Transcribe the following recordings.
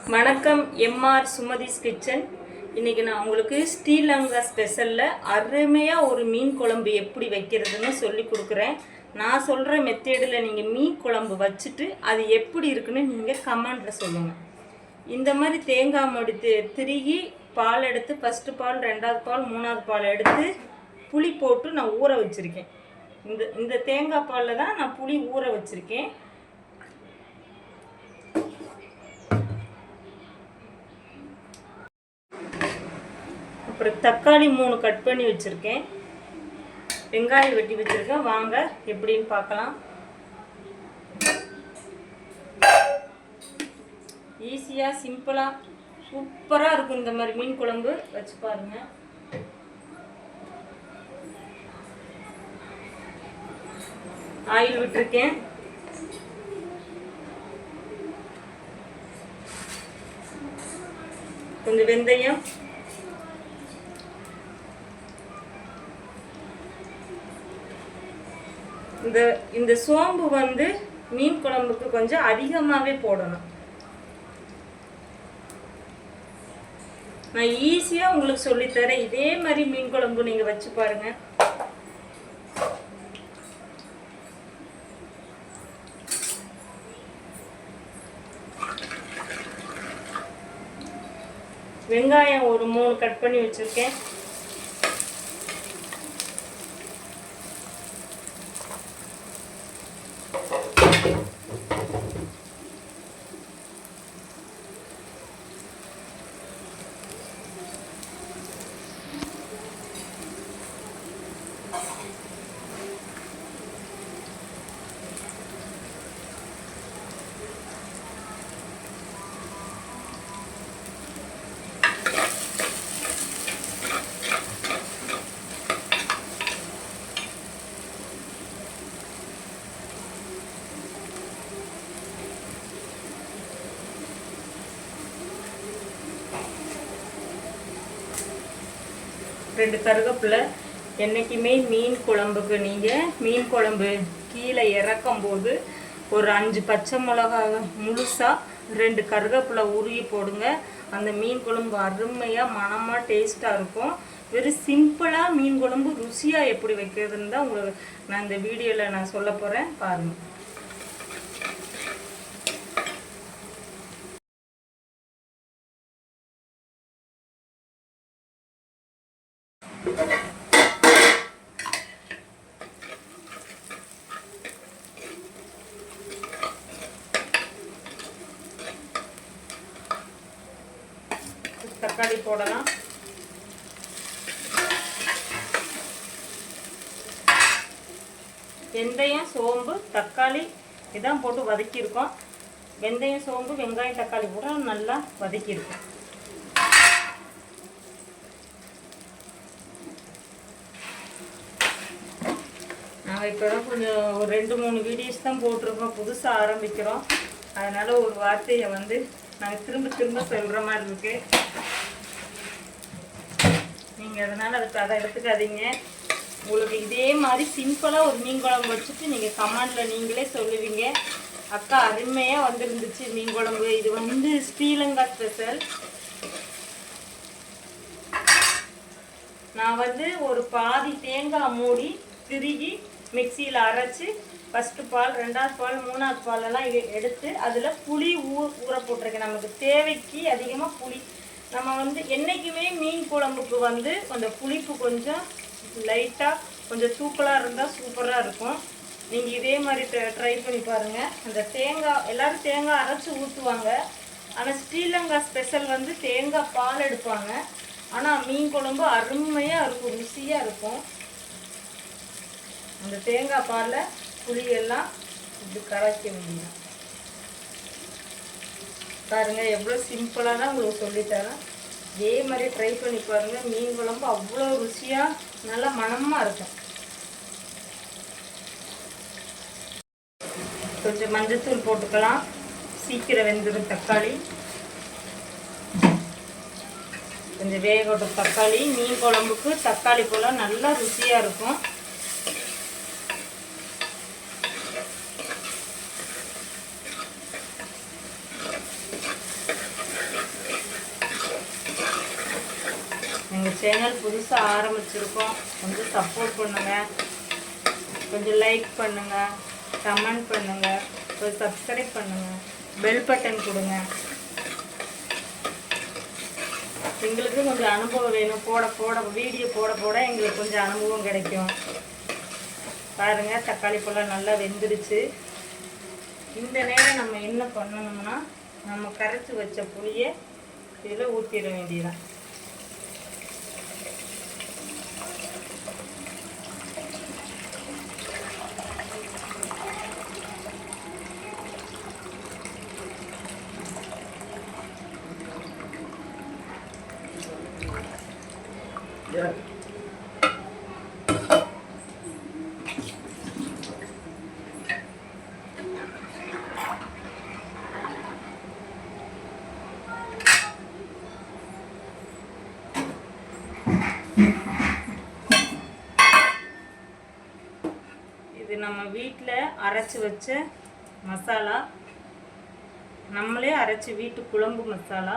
வணக்கம் MR Sumathi's kitchen. இன்றைக்கி நான் உங்களுக்கு ஸ்ரீலங்கா ஸ்பெஷலில் அருமையாக ஒரு மீன் குழம்பு எப்படி வைக்கிறதுன்னு சொல்லி கொடுக்குறேன். நான் சொல்கிற மெத்தேடில் நீங்கள் மீன் குழம்பு வச்சுட்டு அது எப்படி இருக்குன்னு நீங்கள் கமெண்டில் சொல்லுங்கள். இந்த மாதிரி தேங்காய் மடித்து திருகி பால் எடுத்து ஃபஸ்ட்டு பால், ரெண்டாவது பால், மூணாவது பால் எடுத்து புளி போட்டு நான் ஊற வச்சுருக்கேன். இந்த தேங்காய் பாலில் தான் நான் புளி ஊற வச்சுருக்கேன். அப்புறம் தக்காளி 3 கட் பண்ணி வச்சுருக்கேன். வெங்காயம் வெட்டி வச்சுருக்கேன். வாங்க எப்படின்னு பார்க்கலாம். ஈஸியாக சிம்பிளாக சூப்பராக இருக்கும். இந்த மாதிரி மீன் குழம்பு வச்சு பாருங்கள். ஆயில் விட்டுருக்கேன். கொஞ்சம் வெந்தயம், இந்த சோம்பு வந்து மீன் குழம்புக்கு கொஞ்சம் அதிகமாகவே போடணும். நான் ஈஸியாக உங்களுக்கு சொல்லித்தரேன். இதே மாதிரி மீன் குழம்பு நீங்கள் வச்சு பாருங்கள். வெங்காயம் ஒரு 3 கட் பண்ணி வச்சுருக்கேன். ரெண்டு கருவேப்பிலை. என்றைக்குமே மீன் குழம்புக்கு நீங்கள் மீன் குழம்பு கீழே இறக்கும் போது ஒரு 5 பச்சை மிளகா முழுசாக 2 கருவேப்பிலை உருகி போடுங்க. அந்த மீன் குழம்பு அருமையாக மணமாக டேஸ்ட்டாக இருக்கும். வெறும் சிம்பிளாக மீன் குழம்பு ருசியாக எப்படி வைக்கிறதுன்னு தான் உங்களுக்கு நான் இந்த வீடியோவில் நான் சொல்ல போகிறேன். பாருங்கள். தக்காளி போடலாம். வெந்தயம், சோம்பு, தக்காளி இதான் போட்டு வதக்கியிருக்கோம். வெந்தயம், சோம்பு, வெங்காயம், தக்காளி கூட நல்லா வதக்கியிருக்கோம். நாங்கள் இப்போ தான் கொஞ்சம் ஒரு 2-3 வீடியோஸ் தான் போட்டிருக்கோம். புதுசாக ஆரம்பிக்கிறோம். அதனால் ஒரு வார்த்தையை வந்து நாங்கள் திரும்ப சொல்கிற மாதிரி இருக்கு. நீங்கள் அதனால் அதை எடுத்துக்காதீங்க. உங்களுக்கு இதே மாதிரி சிம்பிளாக ஒரு மீன் குழம்பு வச்சுட்டு நீங்கள் கமெண்டில் நீங்களே சொல்லுவீங்க, அக்கா அருமையாக வந்துருந்துச்சு மீன் குழம்பு. இது வந்து ஸ்ரீலங்கா ஸ்பெஷல். நான் வந்து ஒரு பாதி தேங்காய் மூடி திருகி மிக்சியில் அரைச்சி ஃபஸ்ட்டு பால், ரெண்டாவது பால், மூணாவது பாலெல்லாம் எடுத்து அதில் புளி ஊற போட்டிருக்கேன். நமக்கு தேவைக்கு அதிகமாக புளி. நம்ம வந்து என்றைக்குமே மீன் குழம்புக்கு வந்து அந்த புளிப்பு கொஞ்சம் லைட்டாக கொஞ்சம் தூக்கலாக இருந்தால் சூப்பராக இருக்கும். நீங்கள் இதே மாதிரி ட்ரை பண்ணி பாருங்கள். அந்த தேங்காய் எல்லோரும் தேங்காய் அரைச்சி ஊற்றுவாங்க. ஆனால் ஸ்ரீலங்கா ஸ்பெஷல் வந்து தேங்காய் பால் எடுப்பாங்க. ஆனால் மீன் குழம்பு அருமையாக இருக்கும், ருசியாக இருக்கும். அந்த தேங்காய் பாலில் புளியெல்லாம் இப்படி கரைக்க முடியும். பாருங்கள் எவ்வளோ சிம்பிளாக தான் உங்களுக்கு சொல்லித்தரேன். இதே மாதிரி ட்ரை பண்ணி பாருங்கள். மீன் குழம்பு அவ்வளோ ருசியாக நல்லா மணமாக இருக்கும். கொஞ்சம் மஞ்சத்தூள் போட்டுக்கலாம். சீக்கிரம் வெந்துடும் தக்காளி. கொஞ்சம் வேகட்டும் தக்காளி. மீன் குழம்புக்கு தக்காளி பழம் நல்லா ருசியாக இருக்கும். சேனல் புதுசாக ஆரம்பிச்சிருக்கோம், கொஞ்சம் சப்போர்ட் பண்ணுங்கள், கொஞ்சம் லைக் பண்ணுங்கள், கமெண்ட் பண்ணுங்கள், ஒரு சப்ஸ்கிரைப் பண்ணுங்கள், பெல் பட்டன் கொடுங்க. எங்களுக்கு கொஞ்சம் அனுபவம் வேணும், வீடியோ போட எங்களுக்கு கொஞ்சம் அனுபவம் கிடைக்கும். பாருங்கள், தக்காளி பழம் நல்லா வெந்துருச்சு. இந்த நேரம் நம்ம என்ன பண்ணணும்னா, நம்ம கரைச்சி வச்ச புளியை இதில் ஊற்றிட வேண்டியதான். இது நம்ம வீட்டில் அரைச்சி வச்ச மசாலா, நம்மளே அரைச்சி வீட்டு குழம்பு மசாலா.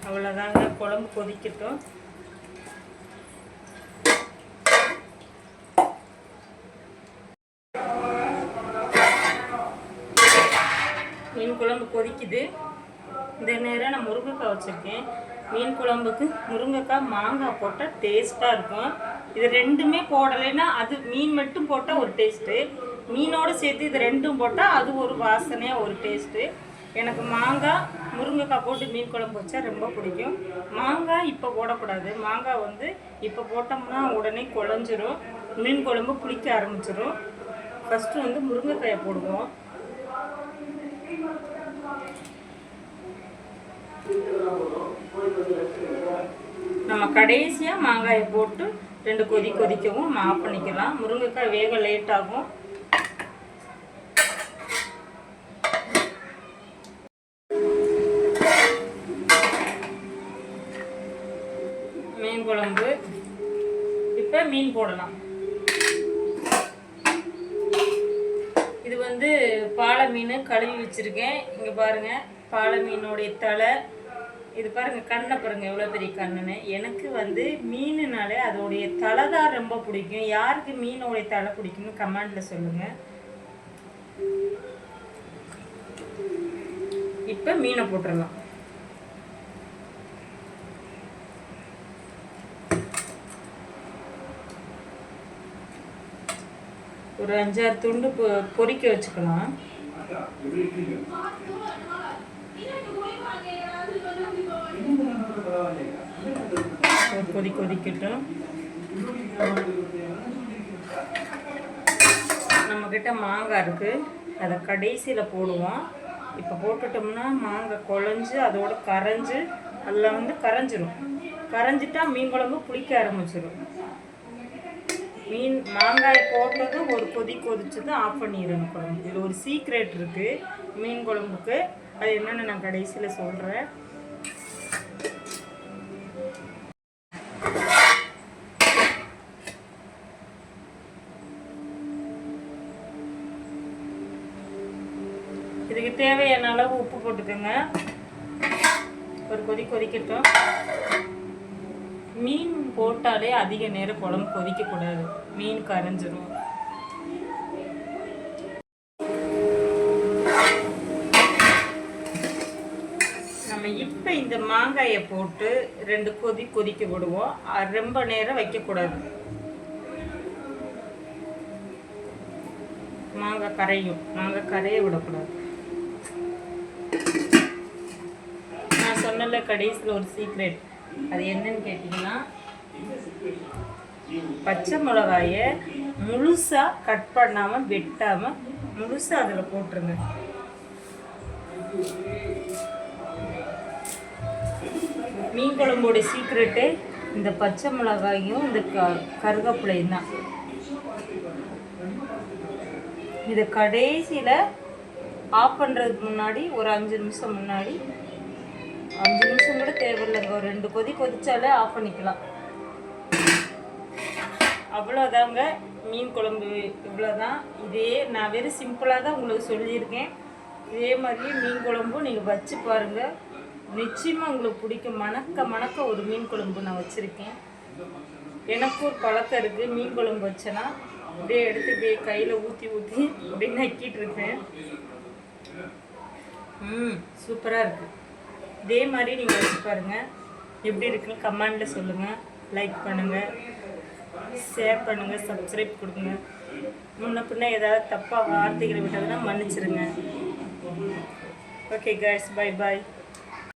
அவ்வளோதாங்க, குழம்பு கொதிக்கட்டும். மீன் குழம்பு கொதிக்குது. இந்த நேரம் நான் முருங்கைக்காய் வச்சுருக்கேன். மீன் குழம்புக்கு முருங்கைக்காய் மாங்காய் போட்டால் டேஸ்ட்டாக இருக்கும். இது ரெண்டுமே போடலைன்னா அது மீன் மட்டும் போட்டால் ஒரு டேஸ்ட்டு, மீனோடு சேர்த்து இது ரெண்டும் போட்டால் அது ஒரு வாசனையாக ஒரு டேஸ்ட்டு. எனக்கு மாங்காய் முருங்கைக்காய் போட்டு மீன் குழம்பு வச்சா ரொம்ப பிடிக்கும். மாங்காய் இப்போ போடக்கூடாது. மாங்காய் வந்து இப்போ போட்டோம்னா உடனே குழஞ்சிரும், மீன் குழம்பு புளிக்க ஆரம்பிச்சிடும். ஃபஸ்ட்டு வந்து முருங்கைக்காயை போடுவோம். நம்ம கடைசியாக மாங்காயை போட்டு 2 கொதி கொதிக்கவும் ஆஃப் பண்ணிக்கலாம். முருங்கைக்காய் வேக லேட் ஆகும். மீன் குழம்பு இப்போ மீன் போடலாம். இது வந்து பாலை மீன் கழுவி வச்சுருக்கேன். இங்கே பாருங்கள், பாலை மீனுடைய தலை. இது பாருங்கள், கண்ணை பாருங்கள் எவ்வளோ பெரிய கண்ணுன்னு. எனக்கு வந்து மீனுனாலே அதோடைய தலை தான் ரொம்ப பிடிக்கும். யாருக்கு மீனோடைய தலை பிடிக்கும்னு கமெண்டில் சொல்லுங்கள். இப்போ மீனை போட்டுடலாம். ஒரு 5-6 துண்டு பொரிக்க வச்சுக்கலாம். கொதிக்கட்டும். நம்மக்கிட்ட மாங்காய் இருக்குது, அதை கடைசியில் போடுவோம். இப்போ போட்டுட்டோம்னா மாங்காய் குழஞ்சி அதோட கரைஞ்சி அதில் வந்து கரைஞ்சிரும். கரைஞ்சிட்டா மீன் குழம்பு புளிக்க ஆரம்பிச்சிடும். மாங்காய் போட்டது ஒரு கொதிச்சு தான் ஆஃப் பண்ணிடணும் குழம்பு. இதில் ஒரு சீக்ரெட் இருக்குது மீன் குழம்புக்கு, அது என்னென்னு நான் கடைசியில் சொல்கிறேன். இதுக்கு தேவையான அளவு உப்பு போட்டுக்கோங்க. ஒரு கொதிக்கட்டும். மீன் போட்டாலே அதிக நேரம் குழம்பு கொதிக்கக்கூடாது, மீன் கரைஞ்சிரும். நம்ம இப்போ இந்த மாங்காயை போட்டு 2 கொதிக்க விடுவோம். ரொம்ப நேரம் வைக்கக்கூடாது, மாங்காய் கரையும். மாங்காய் கரைய விடக்கூடாது. நான் சொன்னல கடைசியில் ஒரு சீக்ரெட், அது என்னன்னு கேட்டிங்கன்னா, பச்சை மிளகாயை முழுசாக கட் பண்ணாமல் வெட்டாமல் முழுசாக அதில் போட்டுருங்க. மீன் குழம்போடைய சீக்ரெட்டு இந்த பச்சை மிளகாயும் இந்த கருவேப்பிலையும் தான். இதை கடைசியில் ஆஃப் பண்ணுறதுக்கு முன்னாடி ஒரு 5 நிமிஷம் முன்னாடி, 5 நிமிஷம் கூட தேவையில்லைங்க, ஒரு 2 கொதிச்சாலே ஆஃப் பண்ணிக்கலாம். அவ்வளோதாங்க மீன் குழம்பு, இவ்வளோதான். இதே நான் வெறும் சிம்பிளாக தான் உங்களுக்கு சொல்லியிருக்கேன். இதே மாதிரியே மீன் குழம்பும் நீங்கள் வச்சு பாருங்கள், நிச்சயமாக உங்களுக்கு பிடிக்கும். மணக்க மணக்க ஒரு மீன் குழம்பு நான் வச்சுருக்கேன். எனக்கு ஒரு பழக்கம் இருக்குது, மீன் குழம்பு வச்சேன்னா அப்படியே எடுத்து அப்படியே கையில் ஊற்றி அப்படியே நக்கிட்டு இருக்கேன். சூப்பராக இருக்குது. இதே மாதிரி நீங்கள் வச்சு பாருங்கள், எப்படி இருக்குன்னு கமெண்டில் சொல்லுங்கள். லைக் பண்ணுங்கள், ஷேர் பண்ணுங்கள், சப்ஸ்கிரைப் கொடுங்க. முன்ன பின்ன ஏதாவது தப்பாக வார்த்தைகளை விட்டதுன்னா மன்னிச்சிருங்க. Okay guys, bye bye.